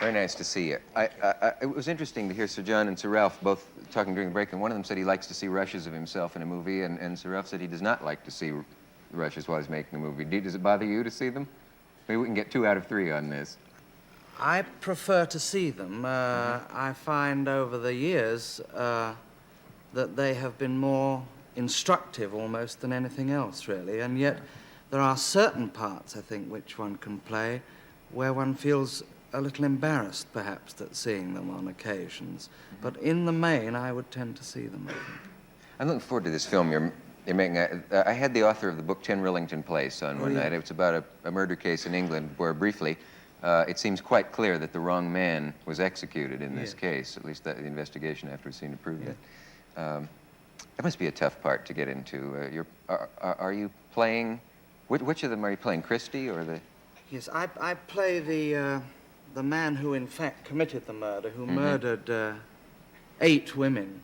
Very nice to see you. It was interesting to hear Sir John and Sir Ralph both talking during the break, and one of them said he likes to see rushes of himself in a movie, and Sir Ralph said he does not like to see rushes while he's making a movie. Does it bother you to see them? Maybe we can get 2 out of 3 on this. I prefer to see them. I find over the years that they have been more instructive almost than anything else, really, and yet there are certain parts, I think, which one can play where one feels a little embarrassed, perhaps, at seeing them on occasions. But in the main, I would tend to see them, I think. I'm looking forward to this film you're making. I had the author of the book 10 Rillington Place on one night. It's about a murder case in England where, briefly, it seems quite clear that the wrong man was executed in this case. At least the investigation afterwards seemed to prove it. That must be a tough part to get into. Are you playing... Which of them are you playing, Christie or the... Yes, I play the man who, in fact, committed the murder, who murdered 8 women,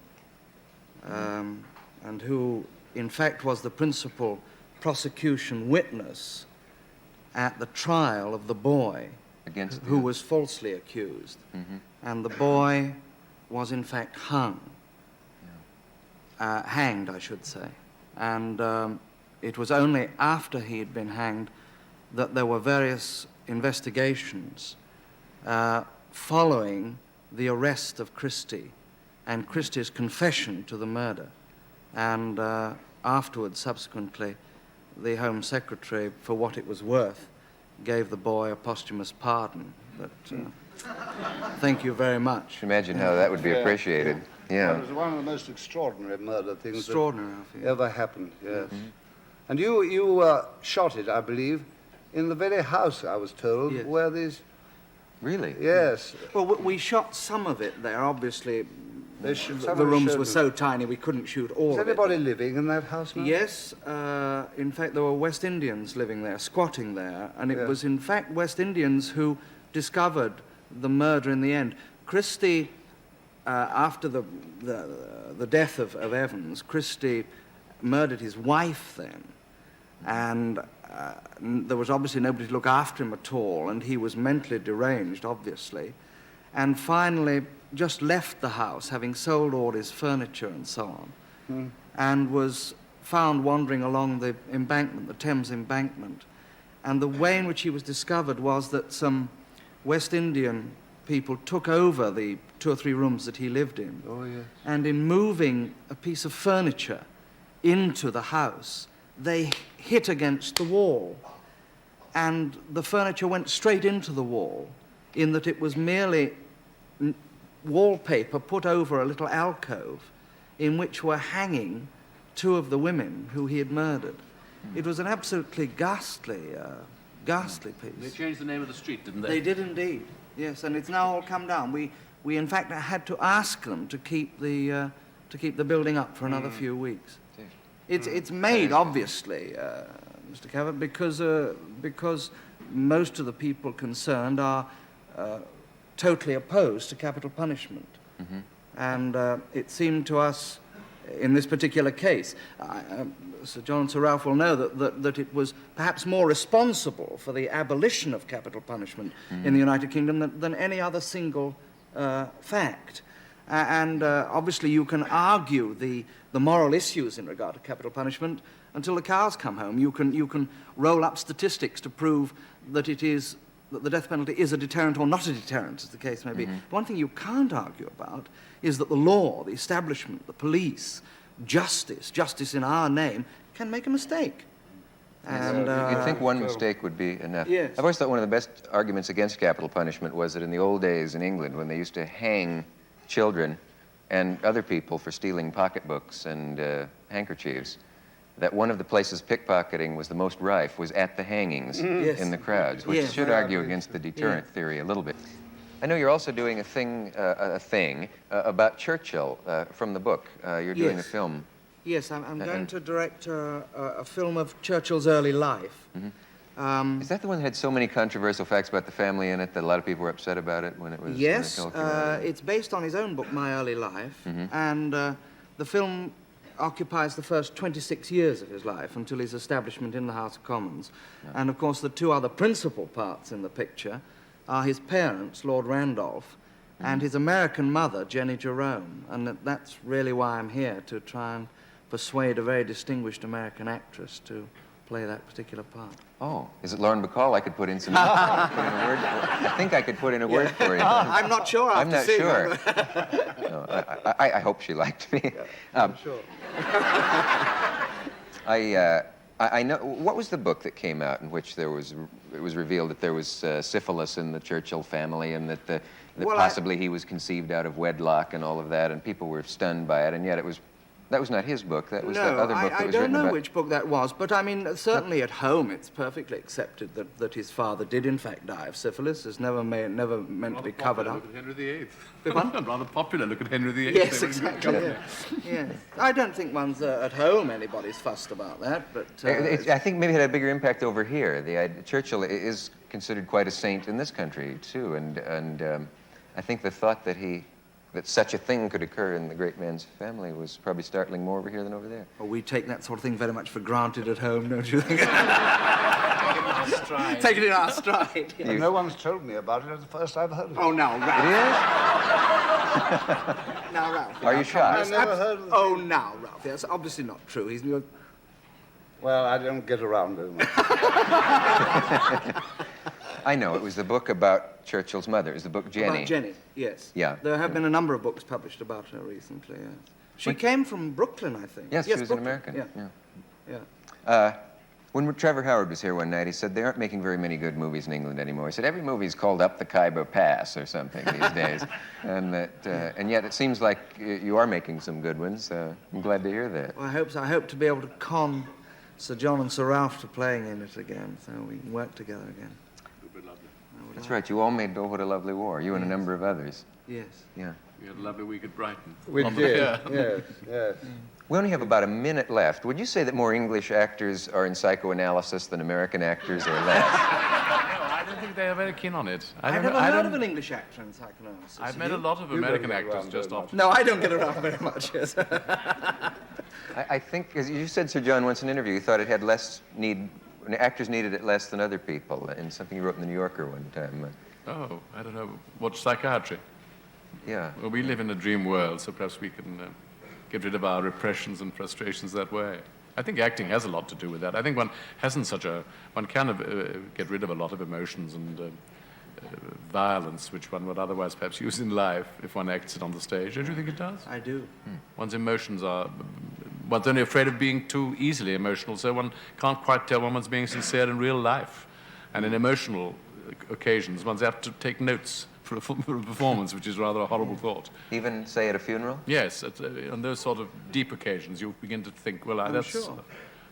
and who, in fact, was the principal prosecution witness at the trial of the boy who was falsely accused. And the boy was, in fact, hanged, I should say. And it was only after he had been hanged that there were various investigations following the arrest of Christie and Christie's confession to the murder. And afterwards, subsequently, the Home Secretary, for what it was worth, gave the boy a posthumous pardon. But thank you very much. Imagine how that would be appreciated. Yeah. Well, it was one of the most extraordinary murder things that ever happened, yes. And you shot it, I believe, in the very house, I was told, where these... Really? Yes. Well, we shot some of it there. Obviously, the rooms were so tiny we couldn't shoot all of it. Is anybody living in that house now? Yes. In fact, there were West Indians living there, squatting there. And it was, in fact, West Indians who discovered the murder in the end. Christie, after the death of Evans, Christie murdered his wife then. And there was obviously nobody to look after him at all, and he was mentally deranged, obviously, and finally just left the house, having sold all his furniture and so on, and was found wandering along the embankment, the Thames embankment. And the way in which he was discovered was that some West Indian people took over the 2 or 3 rooms that he lived in, and in moving a piece of furniture into the house, they hit against the wall, and the furniture went straight into the wall, in that it was merely wallpaper put over a little alcove in which were hanging 2 of the women who he had murdered. It was an absolutely ghastly piece. They changed the name of the street, didn't they? They did indeed, yes, and it's now all come down. We in fact had to ask them to keep the building up for another few weeks. It's made, obviously, Mr. Cavett, because most of the people concerned are totally opposed to capital punishment. And it seemed to us, in this particular case, Sir John and Sir Ralph will know that it was perhaps more responsible for the abolition of capital punishment in the United Kingdom than any other single fact. And obviously you can argue the moral issues in regard to capital punishment until the cows come home. You can roll up statistics to prove that the death penalty is a deterrent or not a deterrent, as the case may be. One thing you can't argue about is that the law, the establishment, the police, justice in our name, can make a mistake. And you'd think one mistake would be enough. Yes. I've always thought one of the best arguments against capital punishment was that in the old days in England, when they used to hang children and other people for stealing pocketbooks and handkerchiefs, that one of the places pickpocketing was the most rife was at the hangings in the crowds, which should argue against the deterrent theory a little bit. I know you're also doing a thing about Churchill from the book. You're doing a film. Yes, I'm going to direct a film of Churchill's early life. Is that the one that had so many controversial facts about the family in it that a lot of people were upset about it when it was... Yes, it's based on his own book, My Early Life, and the film occupies the first 26 years of his life until his establishment in the House of Commons. And, of course, the 2 other principal parts in the picture are his parents, Lord Randolph, and his American mother, Jenny Jerome. And that's really why I'm here, to try and persuade a very distinguished American actress to play that particular part. Oh, is it Lauren Bacall? I could put in some. Put in a word. I think I could put in a word for you. I'm not sure. I'm not sure. Her. No, I hope she liked me. I'm sure. I know. What was the book that came out in which it was revealed that there was syphilis in the Churchill family, and that possibly he was conceived out of wedlock and all of that, and people were stunned by it, and yet that was not his book. That was that other book that was written about. I don't know which book that was, but I mean, certainly at home it's perfectly accepted that his father did in fact die of syphilis. It's never meant to be covered up. Look at Henry VIII. Big one? Rather popular. Look at Henry VIII. Yes, exactly. Yeah. I don't think one's at home anybody's fussed about that, but... I think maybe it had a bigger impact over here. Churchill is considered quite a saint in this country, too, and I think the thought that such a thing could occur in the great man's family was probably startling more over here than over there. Well, we take that sort of thing very much for granted at home, don't you think? Take it in our stride. Yeah. No one's told me about it. It's the first I've heard of it. Oh, now, Ralph. It is? Now, Ralph. Are you shocked? I've never heard of it. Oh, now, Ralph. That's obviously not true. Well, I don't get around very much. I know. It was the book about Churchill's mother. It was the book Jenny. About Jenny, yes. Yeah. There have been a number of books published about her recently, yes. She came from Brooklyn, I think. Yes, she was Brooklyn. an American. Yeah. When Trevor Howard was here one night, he said they aren't making very many good movies in England anymore. He said every movie's called Up the Khyber Pass or something these days, and yet it seems like you are making some good ones. I'm glad to hear that. Well, I hope so. I hope to be able to con Sir John and Sir Ralph to playing in it again, so we can work together again. That's right. You all made Oh, What a Lovely War. You and a number of others. Yes. Yeah. We had a lovely week at Brighton. We did, yes. We only have about a minute left. Would you say that more English actors are in psychoanalysis than American actors, or less? No, I don't think they are very keen on it. I've never heard of an English actor in psychoanalysis. I've met a lot of American actors just after. No, I don't get around very much, yes. I think, as you said, Sir John, once in an interview, you thought it had less need, actors needed it less than other people, in something you wrote in the New Yorker one time. Oh, I don't know. Watch psychiatry. Yeah. Well, we live in a dream world, so perhaps we can get rid of our repressions and frustrations that way. I think acting has a lot to do with that. I think one can get rid of a lot of emotions and violence, which one would otherwise perhaps use in life if one acts it on the stage. Don't you think it does? I do. One's emotions one's only afraid of being too easily emotional, so one can't quite tell when one's being sincere in real life. And in emotional occasions, one's apt to take notes for a performance, which is rather a horrible thought. Even, say, at a funeral? Yes, on those sort of deep occasions, you begin to think, well, that's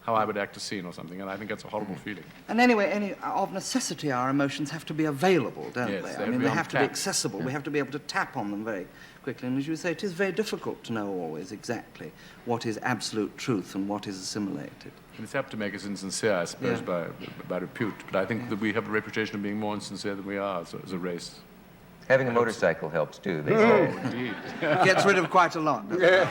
how I would act a scene or something, and I think that's a horrible feeling. And anyway, of necessity, our emotions have to be available, don't Yes, they? they I mean, they have to be tap. accessible. We have to be able to tap on them very quickly. And as you say, it is very difficult to know always exactly what is absolute truth and what is assimilated. And it's apt to make us insincere, I suppose, by repute. But I think that we have a reputation of being more insincere than we are as a race. Having a motorcycle helps, too, they say. Indeed. Gets rid of quite a lot, doesn't it?